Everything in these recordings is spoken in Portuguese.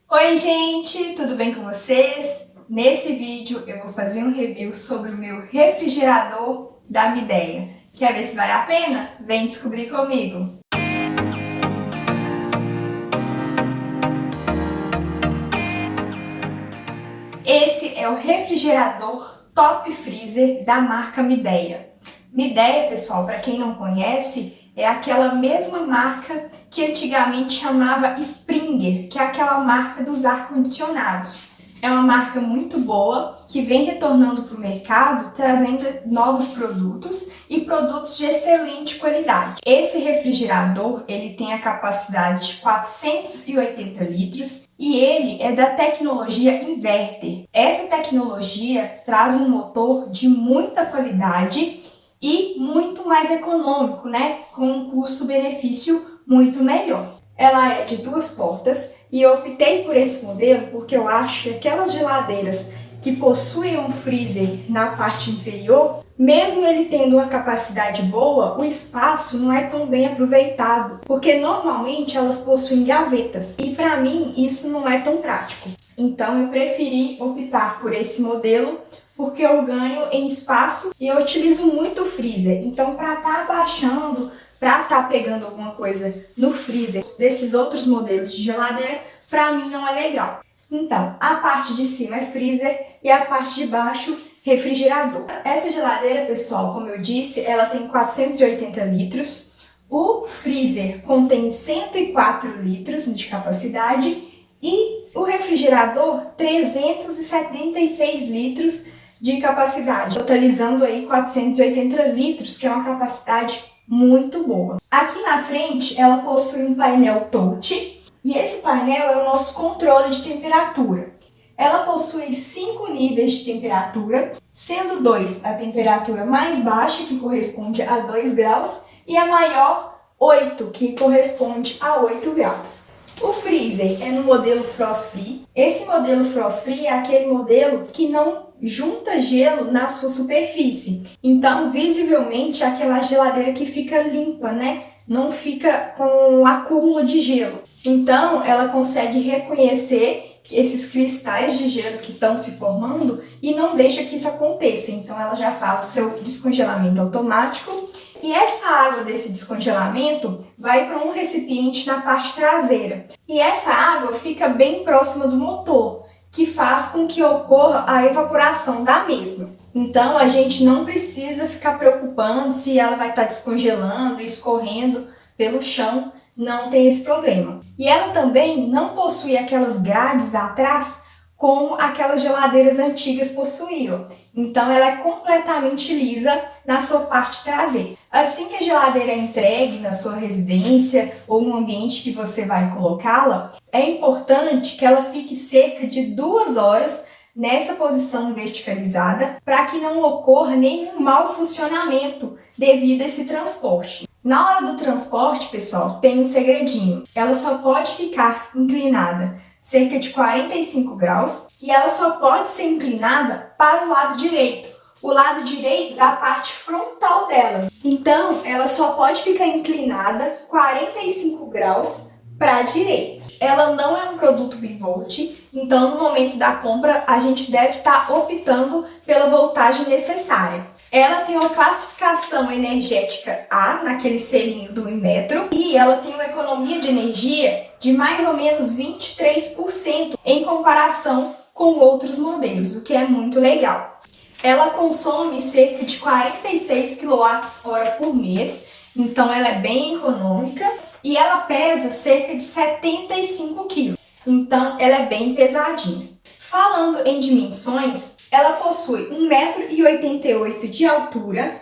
Oi gente, tudo bem com vocês? Nesse vídeo eu vou fazer um review sobre o meu refrigerador da Midea. Quer ver se vale a pena? Vem descobrir comigo! Esse é o refrigerador Top Freezer da marca Midea. Midea, pessoal, para quem não conhece, é aquela mesma marca que antigamente chamava Springer, que é aquela marca dos ar-condicionados. É uma marca muito boa, que vem retornando para o mercado, trazendo novos produtos e produtos de excelente qualidade. Esse refrigerador, ele tem a capacidade de 480 litros e ele é da tecnologia inverter. Essa tecnologia traz um motor de muita qualidade e muito mais econômico, né? Com um custo-benefício muito melhor. Ela é de 2 portas e eu optei por esse modelo porque eu acho que aquelas geladeiras que possuem um freezer na parte inferior, mesmo ele tendo uma capacidade boa, o espaço não é tão bem aproveitado, porque normalmente elas possuem gavetas e para mim isso não é tão prático. Então eu preferi optar por esse modelo porque eu ganho em espaço e eu utilizo muito o freezer. Então para estar abaixando, para estar pegando alguma coisa no freezer desses outros modelos de geladeira, para mim não é legal. Então, a parte de cima é freezer e a parte de baixo refrigerador. Essa geladeira, pessoal, como eu disse, ela tem 480 litros. O freezer contém 104 litros de capacidade e o refrigerador 376 litros de capacidade, totalizando aí 480 litros, que é uma capacidade muito boa. Aqui na frente, ela possui um painel touch, e esse painel é o nosso controle de temperatura. Ela possui 5 níveis de temperatura, sendo 2 a temperatura mais baixa, que corresponde a 2 graus, e a maior, 8, que corresponde a 8 graus. O freezer é no modelo Frost Free. Esse modelo Frost Free é aquele modelo que não junta gelo na sua superfície. Então, visivelmente, é aquela geladeira que fica limpa, né? Não fica com um acúmulo de gelo. Então, ela consegue reconhecer esses cristais de gelo que estão se formando e não deixa que isso aconteça. Então, ela já faz o seu descongelamento automático. E essa água desse descongelamento vai para um recipiente na parte traseira. E essa água fica bem próxima do motor, que faz com que ocorra a evaporação da mesma. Então, a gente não precisa ficar preocupando se ela vai estar descongelando e escorrendo pelo chão, não tem esse problema. E ela também não possui aquelas grades atrás como aquelas geladeiras antigas possuíam. Então ela é completamente lisa na sua parte traseira. Assim que a geladeira é entregue na sua residência ou no ambiente que você vai colocá-la, é importante que ela fique cerca de 2 horas nessa posição verticalizada para que não ocorra nenhum mau funcionamento devido a esse transporte. Na hora do transporte, pessoal, tem um segredinho. Ela só pode ficar inclinada cerca de 45 graus e ela só pode ser inclinada para o lado direito. O lado direito da parte frontal dela. Então, ela só pode ficar inclinada 45 graus para a direita. Ela não é um produto bivolt, então no momento da compra a gente deve estar optando pela voltagem necessária. Ela tem uma classificação energética A, naquele selinho do Inmetro, e ela tem uma economia de energia de mais ou menos 23% em comparação com outros modelos, o que é muito legal. Ela consome cerca de 46 kWh por mês, então ela é bem econômica e ela pesa cerca de 75 kg, então ela é bem pesadinha. Falando em dimensões, ela possui 1,88 m de altura,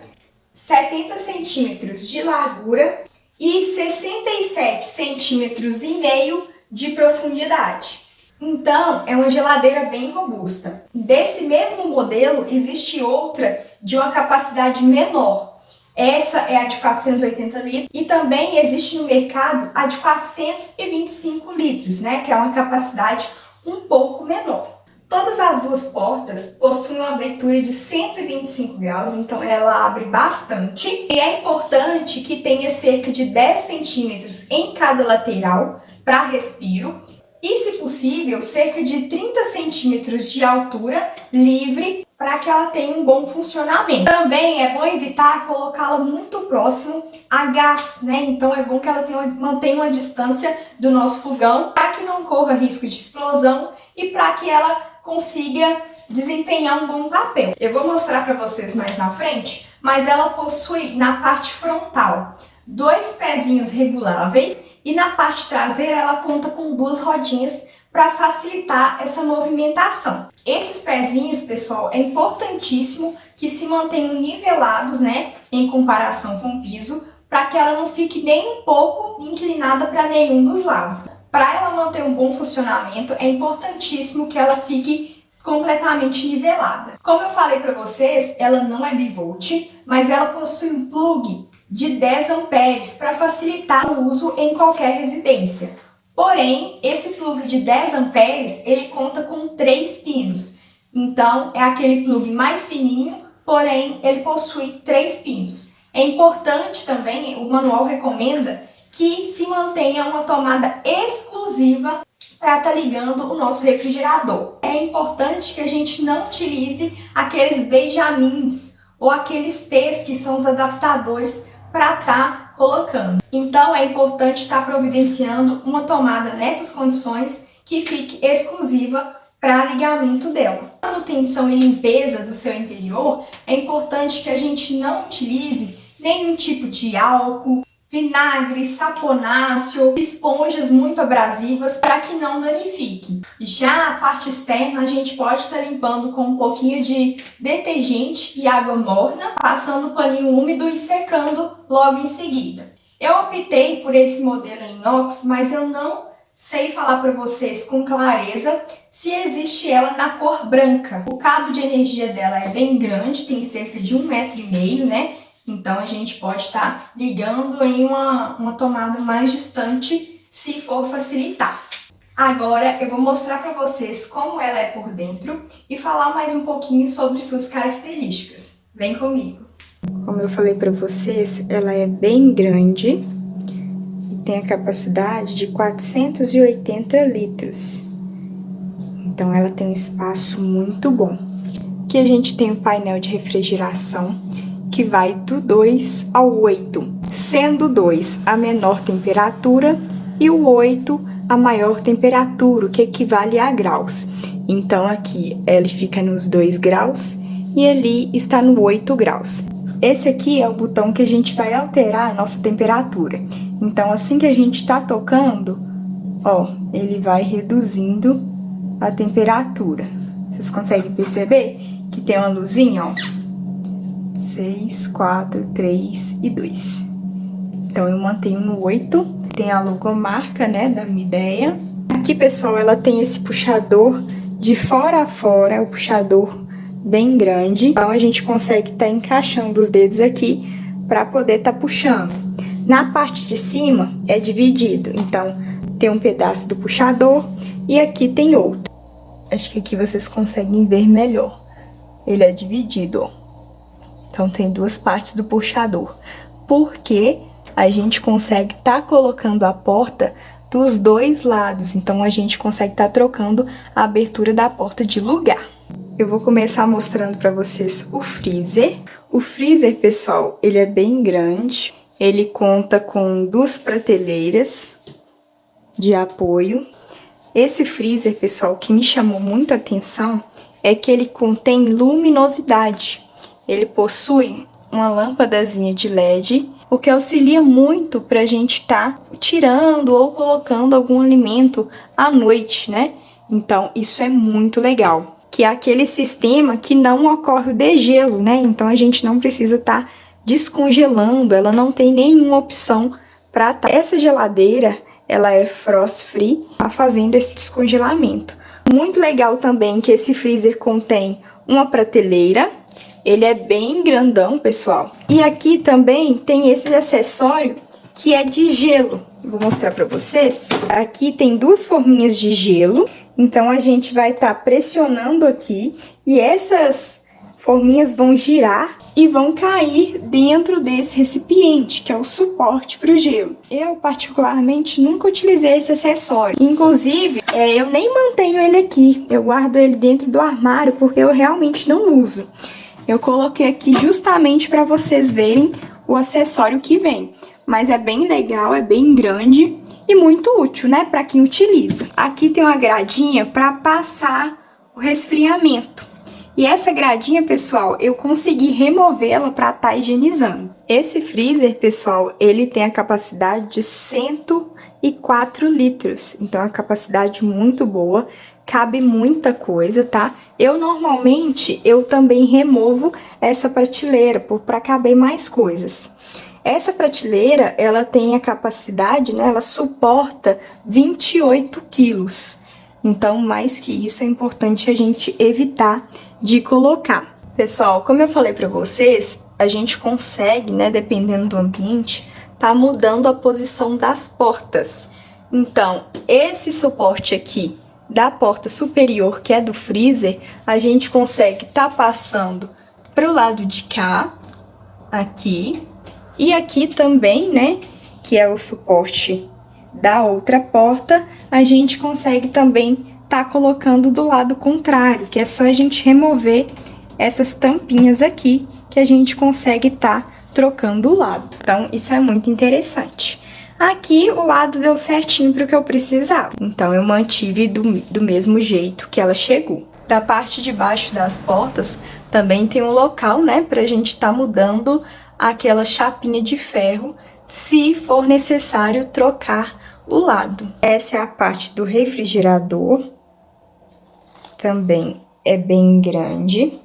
70 centímetros de largura e 67 centímetros e meio de profundidade. Então, é uma geladeira bem robusta. Desse mesmo modelo, existe outra de uma capacidade menor. Essa é a de 480 litros e também existe no mercado a de 425 litros, né, que é uma capacidade um pouco menor. Todas as 2 portas possuem uma abertura de 125 graus, então ela abre bastante. E é importante que tenha cerca de 10 centímetros em cada lateral para respiro. e, se possível, cerca de 30 centímetros de altura livre para que ela tenha um bom funcionamento. Também é bom evitar colocá-la muito próximo a gás, né? Então é bom que ela mantenha uma distância do nosso fogão para que não corra risco de explosão e para que ela consiga desempenhar um bom papel. Eu vou mostrar para vocês mais na frente, mas ela possui na parte frontal 2 pezinhos reguláveis e na parte traseira ela conta com 2 rodinhas para facilitar essa movimentação. Esses pezinhos, pessoal, é importantíssimo que se mantenham nivelados, né, em comparação com o piso, para que ela não fique nem um pouco inclinada para nenhum dos lados. Para ela manter um bom funcionamento, é importantíssimo que ela fique completamente nivelada. Como eu falei para vocês, ela não é bivolt, mas ela possui um plug de 10 amperes para facilitar o uso em qualquer residência. Porém, esse plug de 10 amperes, ele conta com 3 pinos. Então, é aquele plug mais fininho, porém, ele possui 3 pinos. É importante também, o manual recomenda que se mantenha uma tomada exclusiva para estar ligando o nosso refrigerador. É importante que a gente não utilize aqueles benjamins ou aqueles T's que são os adaptadores para estar colocando. Então é importante estar providenciando uma tomada nessas condições que fique exclusiva para ligamento dela. Na manutenção e limpeza do seu interior, é importante que a gente não utilize nenhum tipo de álcool, vinagre, saponáceo, esponjas muito abrasivas para que não danifique. E já a parte externa a gente pode estar limpando com um pouquinho de detergente e água morna, passando o paninho úmido e secando logo em seguida. Eu optei por esse modelo em inox, mas eu não sei falar para vocês com clareza se existe ela na cor branca. O cabo de energia dela é bem grande, tem cerca de 1,5 m, né? Então a gente pode estar ligando em uma tomada mais distante se for facilitar. Agora eu vou mostrar para vocês como ela é por dentro e falar mais um pouquinho sobre suas características. Vem comigo! Como eu falei para vocês, ela é bem grande e tem a capacidade de 480 litros. Então ela tem um espaço muito bom. Aqui a gente tem um painel de refrigeração que vai do 2 ao 8, sendo o 2 a menor temperatura e o 8 a maior temperatura, que equivale a graus. Então aqui ele fica nos 2 graus e ali está no 8 graus. Esse aqui é o botão que a gente vai alterar a nossa temperatura. Então assim que a gente está tocando, ó, ele vai reduzindo a temperatura. Vocês conseguem perceber que tem uma luzinha, ó? 6, 4, 3 e 2. Então, eu mantenho no 8. Tem a logomarca, né, da Midea. Aqui, pessoal, ela tem esse puxador de fora a fora, o puxador bem grande. Então, a gente consegue estar encaixando os dedos aqui para poder estar puxando. Na parte de cima, é dividido. Então, tem um pedaço do puxador e aqui tem outro. Acho que aqui vocês conseguem ver melhor. Ele é dividido, ó. Então, tem 2 partes do puxador, porque a gente consegue estar colocando a porta dos 2 lados. Então, a gente consegue estar trocando a abertura da porta de lugar. Eu vou começar mostrando para vocês o freezer. O freezer, pessoal, ele é bem grande. Ele conta com 2 prateleiras de apoio. Esse freezer, pessoal, que me chamou muita atenção é que ele contém luminosidade. Ele possui uma lâmpadazinha de LED, o que auxilia muito para a gente estar tirando ou colocando algum alimento à noite, né? Então, isso é muito legal. Que é aquele sistema que não ocorre o degelo, né? Então, a gente não precisa estar descongelando, ela não tem nenhuma opção para estar. Essa geladeira, ela é frost free, tá fazendo esse descongelamento. Muito legal também que esse freezer contém uma prateleira. Ele é bem grandão, pessoal. E aqui também tem esse acessório que é de gelo. Vou mostrar para vocês. Aqui tem 2 forminhas de gelo. Então, a gente vai estar pressionando aqui. E essas forminhas vão girar e vão cair dentro desse recipiente, que é o suporte para o gelo. Eu, particularmente, nunca utilizei esse acessório. Inclusive, eu nem mantenho ele aqui. Eu guardo ele dentro do armário porque eu realmente não uso. Eu coloquei aqui justamente para vocês verem o acessório que vem. Mas é bem legal, é bem grande e muito útil, né, para quem utiliza. Aqui tem uma gradinha para passar o resfriamento. E essa gradinha, pessoal, eu consegui removê-la para estar higienizando. Esse freezer, pessoal, ele tem a capacidade de 104 litros. Então, é uma capacidade muito boa, cabe muita coisa, tá? Normalmente, eu também removo essa prateleira para caber mais coisas. Essa prateleira, ela tem a capacidade, né? Ela suporta 28 quilos. Então, mais que isso, é importante a gente evitar de colocar. Pessoal, como eu falei para vocês, a gente consegue, né? Dependendo do ambiente, tá mudando a posição das portas. Então, esse suporte aqui da porta superior, que é do freezer, a gente consegue tá passando para o lado de cá, aqui. E aqui também, né, que é o suporte da outra porta, a gente consegue também tá colocando do lado contrário, que é só a gente remover essas tampinhas aqui, que a gente consegue tá trocando o lado. Então, isso é muito interessante. Aqui, o lado deu certinho para o que eu precisava. Então, eu mantive do mesmo jeito que ela chegou. Da parte de baixo das portas, também tem um local, né, pra gente tá mudando aquela chapinha de ferro, se for necessário trocar o lado. Essa é a parte do refrigerador, também é bem grande.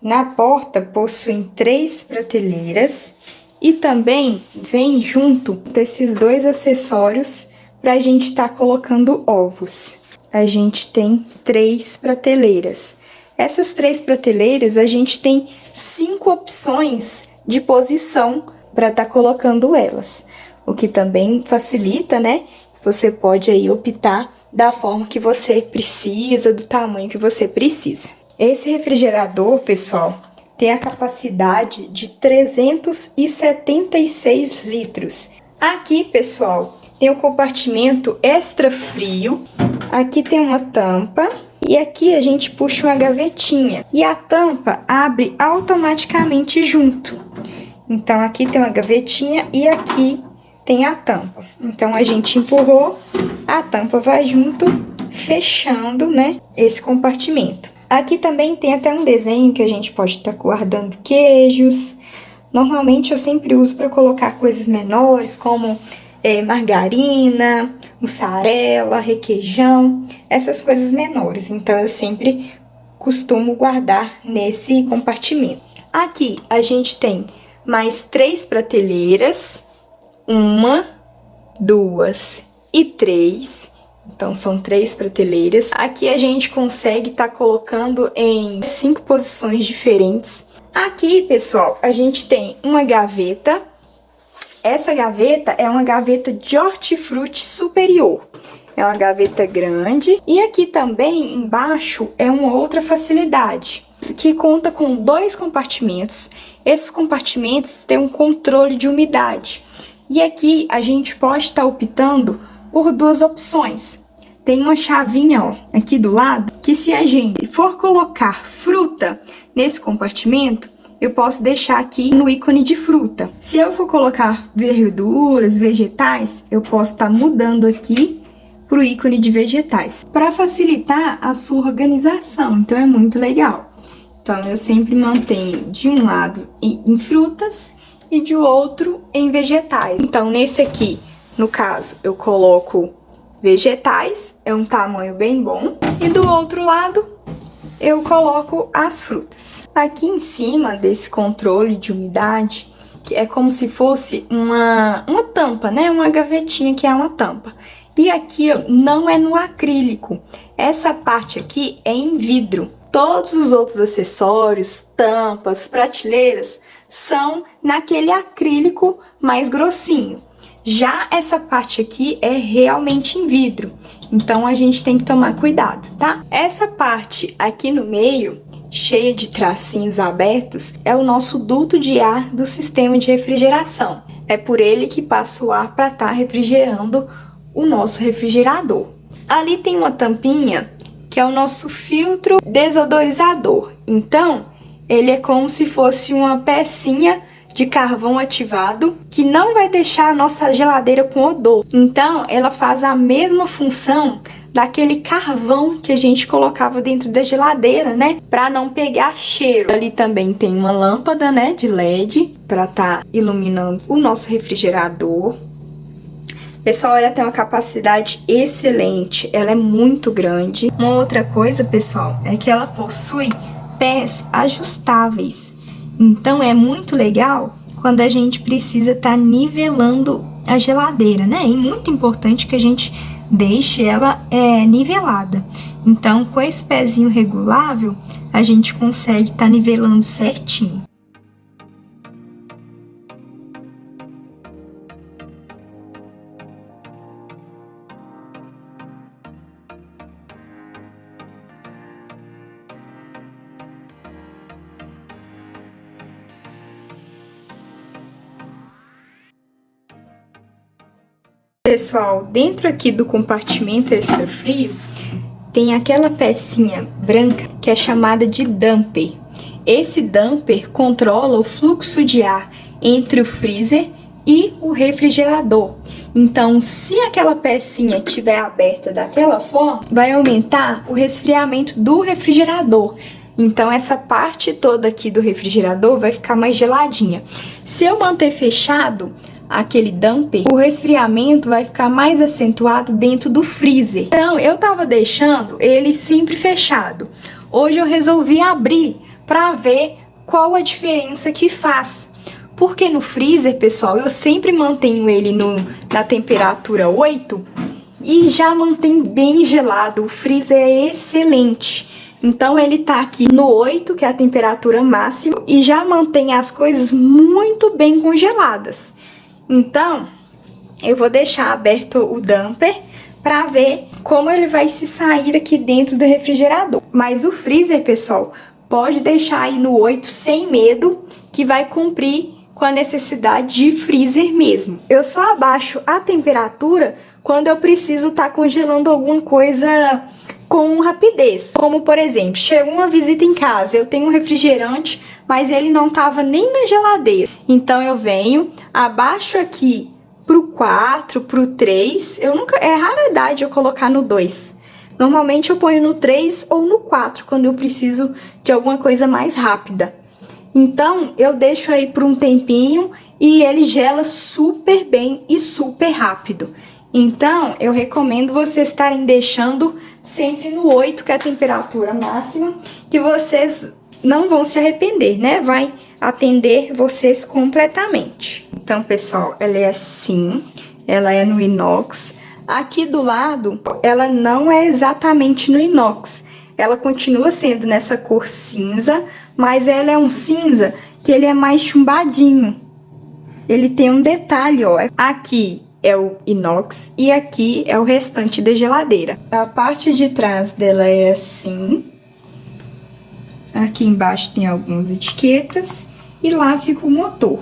Na porta possuem 3 prateleiras e também vem junto desses 2 acessórios para a gente estar colocando ovos. A gente tem 3 prateleiras. Essas 3 prateleiras, a gente tem 5 opções de posição para estar colocando elas, o que também facilita, né? Você pode aí optar da forma que você precisa, do tamanho que você precisa. Esse refrigerador, pessoal, tem a capacidade de 376 litros. Aqui, pessoal, tem o compartimento extra frio. Aqui tem uma tampa. E aqui a gente puxa uma gavetinha e a tampa abre automaticamente junto. Então, aqui tem uma gavetinha e aqui tem a tampa. Então, a gente empurrou, a tampa vai junto, fechando, né, esse compartimento. Aqui também tem até um desenho que a gente pode estar guardando queijos. Normalmente, eu sempre uso para colocar coisas menores, como margarina, mussarela, requeijão, essas coisas menores. Então, eu sempre costumo guardar nesse compartimento. Aqui, a gente tem mais 3 prateleiras, 1, 2 e 3. Então, são 3 prateleiras. Aqui, a gente consegue estar colocando em 5 posições diferentes. Aqui, pessoal, a gente tem uma gaveta. Essa gaveta é uma gaveta de hortifruti superior. É uma gaveta grande. E aqui também, embaixo, é uma outra facilidade, que conta com 2 compartimentos. Esses compartimentos têm um controle de umidade. E aqui a gente pode estar optando por 2 opções. Tem uma chavinha, ó, aqui do lado, que se a gente for colocar fruta nesse compartimento, eu posso deixar aqui no ícone de fruta. Se eu for colocar verduras, vegetais, eu posso estar mudando aqui para o ícone de vegetais, para facilitar a sua organização. Então, é muito legal. Então, eu sempre mantenho de um lado em frutas e de outro em vegetais. Então, nesse aqui, no caso, eu coloco vegetais, é um tamanho bem bom. E do outro lado, eu coloco as frutas. Aqui em cima desse controle de umidade, que é como se fosse uma tampa, né? Uma gavetinha que é uma tampa. E aqui não é no acrílico. Essa parte aqui é em vidro. Todos os outros acessórios, tampas, prateleiras, são naquele acrílico mais grossinho. Já essa parte aqui é realmente em vidro, então a gente tem que tomar cuidado, tá? Essa parte aqui no meio cheia de tracinhos abertos, é o nosso duto de ar do sistema de refrigeração. É por ele que passa o ar para estar refrigerando o nosso refrigerador. Ali tem uma tampinha que é o nosso filtro desodorizador. Então, ele é como se fosse uma pecinha de carvão ativado que não vai deixar a nossa geladeira com odor. Então, ela faz a mesma função daquele carvão que a gente colocava dentro da geladeira, né? Para não pegar cheiro. Ali também tem uma lâmpada, né, de LED para estar iluminando o nosso refrigerador. Pessoal, ela tem uma capacidade excelente, ela é muito grande. Uma outra coisa, pessoal, é que ela possui pés ajustáveis. Então, é muito legal quando a gente precisa estar nivelando a geladeira, né? É muito importante que a gente deixe ela nivelada. Então, com esse pezinho regulável, a gente consegue estar nivelando certinho. Pessoal, dentro aqui do compartimento extra frio, tem aquela pecinha branca que é chamada de damper. Esse damper controla o fluxo de ar entre o freezer e o refrigerador. Então, se aquela pecinha estiver aberta daquela forma, vai aumentar o resfriamento do refrigerador. Então, essa parte toda aqui do refrigerador vai ficar mais geladinha. Se eu manter fechado aquele damper, o resfriamento vai ficar mais acentuado dentro do freezer. Então, eu tava deixando ele sempre fechado. Hoje eu resolvi abrir para ver qual a diferença que faz. Porque no freezer, pessoal, eu sempre mantenho ele na temperatura 8 e já mantém bem gelado. O freezer é excelente. Então, ele tá aqui no 8, que é a temperatura máxima, e já mantém as coisas muito bem congeladas. Então, eu vou deixar aberto o damper para ver como ele vai se sair aqui dentro do refrigerador. Mas o freezer, pessoal, pode deixar aí no 8 sem medo, que vai cumprir com a necessidade de freezer mesmo. Eu só abaixo a temperatura quando eu preciso estar congelando alguma coisa com rapidez. Como, por exemplo, chegou uma visita em casa, eu tenho um refrigerante, mas ele não estava nem na geladeira. Então, eu venho, abaixo aqui pro 4, pro 3. É raridade eu colocar no 2. Normalmente, eu ponho no 3 ou no 4, quando eu preciso de alguma coisa mais rápida. Então, eu deixo aí por um tempinho e ele gela super bem e super rápido. Então, eu recomendo vocês estarem deixando sempre no 8, que é a temperatura máxima, que vocês não vão se arrepender, né? Vai atender vocês completamente. Então, pessoal, ela é assim, ela é no inox. Aqui do lado, ela não é exatamente no inox. Ela continua sendo nessa cor cinza, mas ela é um cinza que ele é mais chumbadinho. Ele tem um detalhe, ó. Aqui é o inox e aqui é o restante da geladeira. A parte de trás dela é assim. Aqui embaixo tem algumas etiquetas e lá fica o motor.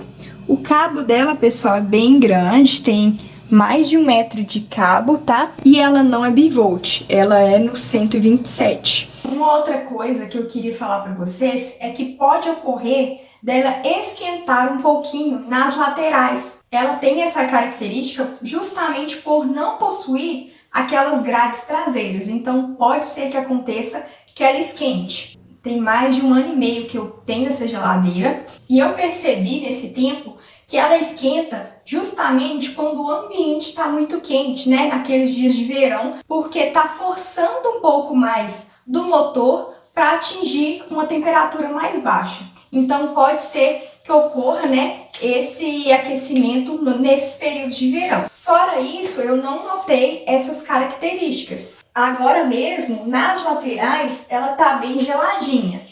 O cabo dela, pessoal, é bem grande, tem mais de 1 metro de cabo, tá? E ela não é bivolt, ela é no 127. Uma outra coisa que eu queria falar para vocês é que pode ocorrer dela esquentar um pouquinho nas laterais. Ela tem essa característica justamente por não possuir aquelas grades traseiras. Então, pode ser que aconteça que ela esquente. Tem mais de 1 ano e meio que eu tenho essa geladeira e eu percebi nesse tempo que ela esquenta justamente quando o ambiente está muito quente, né? Naqueles dias de verão, porque está forçando um pouco mais do motor para atingir uma temperatura mais baixa. Então, pode ser que ocorra, né, esse aquecimento nesses períodos de verão. Fora isso, eu não notei essas características. Agora mesmo, nas laterais, ela tá bem geladinha.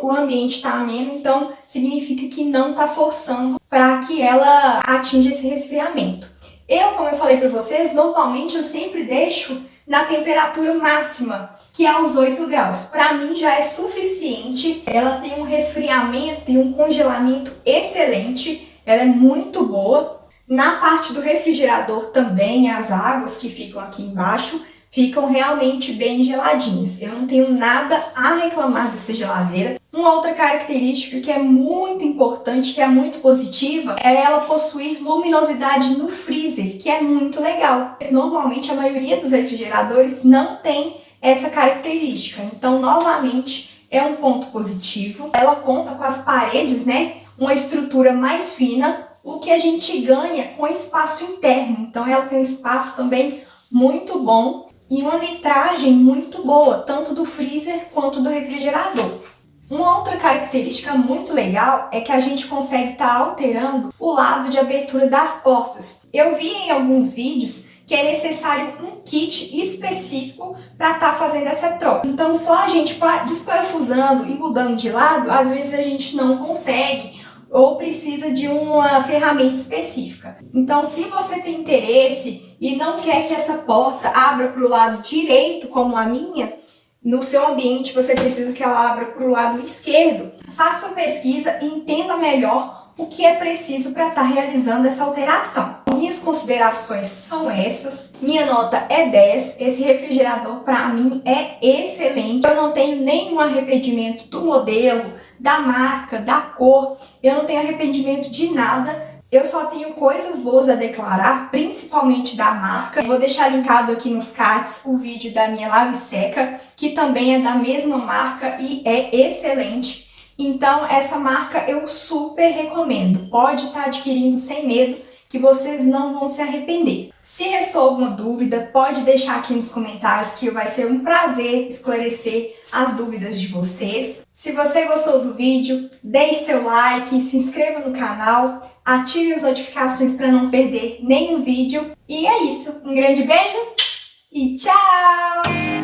O ambiente está ameno, então significa que não está forçando para que ela atinja esse resfriamento. Como eu falei para vocês, normalmente eu sempre deixo na temperatura máxima, que é aos 8 graus. Para mim já é suficiente. Ela tem um resfriamento e um congelamento excelente. Ela é muito boa. Na parte do refrigerador também, as águas que ficam aqui embaixo ficam realmente bem geladinhas. Eu não tenho nada a reclamar dessa geladeira. Uma outra característica que é muito importante, que é muito positiva, é ela possuir luminosidade no freezer, que é muito legal. Normalmente a maioria dos refrigeradores não tem essa característica. Então, novamente, é um ponto positivo. Ela conta com as paredes, né? Uma estrutura mais fina, o que a gente ganha com espaço interno. Então, ela tem um espaço também muito bom e uma litragem muito boa, tanto do freezer quanto do refrigerador. Uma outra característica muito legal é que a gente consegue estar alterando o lado de abertura das portas. Eu vi em alguns vídeos que é necessário um kit específico para estar fazendo essa troca. Então, só a gente desparafusando e mudando de lado, às vezes a gente não consegue ou precisa de uma ferramenta específica. Então, se você tem interesse e não quer que essa porta abra para o lado direito, como a minha, no seu ambiente você precisa que ela abra para o lado esquerdo, faça uma pesquisa e entenda melhor o que é preciso para estar realizando essa alteração. Minhas considerações são essas. Minha nota é 10. Esse refrigerador para mim é excelente. Eu não tenho nenhum arrependimento do modelo, da marca, da cor. Eu não tenho arrependimento de nada. Eu só tenho coisas boas a declarar, principalmente da marca. Vou deixar linkado aqui nos cards o vídeo da minha lave seca, que também é da mesma marca e é excelente. Então, essa marca eu super recomendo. Pode estar adquirindo sem medo, que vocês não vão se arrepender. Se restou alguma dúvida, pode deixar aqui nos comentários, que vai ser um prazer esclarecer as dúvidas de vocês. Se você gostou do vídeo, deixe seu like, se inscreva no canal, ative as notificações para não perder nenhum vídeo. E é isso. Um grande beijo e tchau!